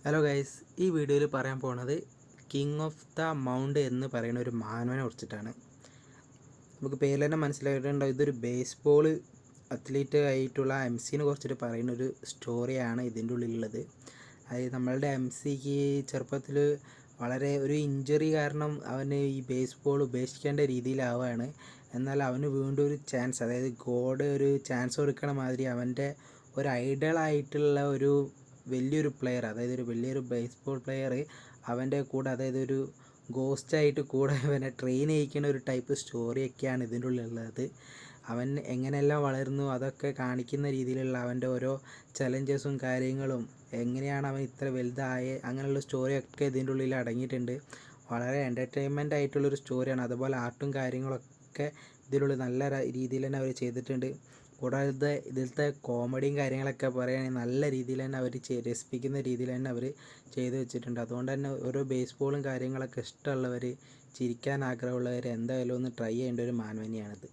Hello guys, ഈ വീഡിയോയിൽ പറയാൻ പോണത് കിങ് ഓഫ് ദ മൗണ്ട് എന്ന് പറയുന്ന ഒരു മാനവനെ കുറിച്ചിട്ടാണ്. നമുക്ക് പേരിൽ തന്നെ മനസ്സിലായിട്ടുണ്ടാവും, ഇതൊരു ബേസ്ബോൾ അത്ലീറ്റ് ആയിട്ടുള്ള MC കുറിച്ചിട്ട് പറയുന്ന ഒരു സ്റ്റോറിയാണ് ഇതിൻ്റെ ഉള്ളിലുള്ളത്. അതായത് നമ്മളുടെ MC ചെറുപ്പത്തിൽ വളരെ ഒരു ഇഞ്ചറി കാരണം അവന് ഈ ബേസ്ബോൾ ഉപേക്ഷിക്കേണ്ട രീതിയിലാവുകയാണ്. എന്നാൽ അവന് വീണ്ടും ഒരു ചാൻസ്, അതായത് ഗോഡ് ഒരു ചാൻസ് കൊടുക്കണ മാതിരി അവൻ്റെ ഒരു ഐഡലായിട്ടുള്ള ഒരു വലിയൊരു പ്ലെയർ, അതായത് ഒരു വലിയൊരു ബേസ്ബോൾ പ്ലെയർ അവൻ്റെ കൂടെ, അതായത് ഒരു ഗോസ്റ്റായിട്ട് കൂടെ അവനെ ട്രെയിൻ ചെയ്യിക്കുന്ന ഒരു ടൈപ്പ് സ്റ്റോറിയൊക്കെയാണ് ഇതിൻ്റെ ഉള്ളിലുള്ളത്. അവൻ എങ്ങനെയെല്ലാം വളർന്നു അതൊക്കെ കാണിക്കുന്ന രീതിയിലുള്ള അവൻ്റെ ഓരോ ചലഞ്ചസും കാര്യങ്ങളും, എങ്ങനെയാണ് അവൻ ഇത്ര വലുതായ, അങ്ങനെയുള്ള സ്റ്റോറിയൊക്കെ ഇതിൻ്റെ ഉള്ളിൽ അടങ്ങിയിട്ടുണ്ട്. വളരെ എൻ്റർടൈൻമെൻ്റ് ആയിട്ടുള്ളൊരു സ്റ്റോറിയാണ്. അതുപോലെ ആർട്ടും കാര്യങ്ങളൊക്കെ ഇതിലുള്ള നല്ല രീതിയിൽ തന്നെ അവർ ചെയ്തിട്ടുണ്ട്. കൂടാതെ ഇതിലത്തെ കോമഡിയും കാര്യങ്ങളൊക്കെ പറയുകയാണെങ്കിൽ നല്ല രീതിയിൽ തന്നെ അവർ രസിപ്പിക്കുന്ന രീതിയിൽ തന്നെ അവർ ചെയ്തു വെച്ചിട്ടുണ്ട്. അതുകൊണ്ട് തന്നെ ഓരോ ബേസ്ബോളും കാര്യങ്ങളൊക്കെ ഇഷ്ടമുള്ളവർ, ചിരിക്കാൻ ആഗ്രഹമുള്ളവർ എന്തായാലും ഒന്ന് ട്രൈ ചെയ്യേണ്ട ഒരു മാൻവനിയാണിത്.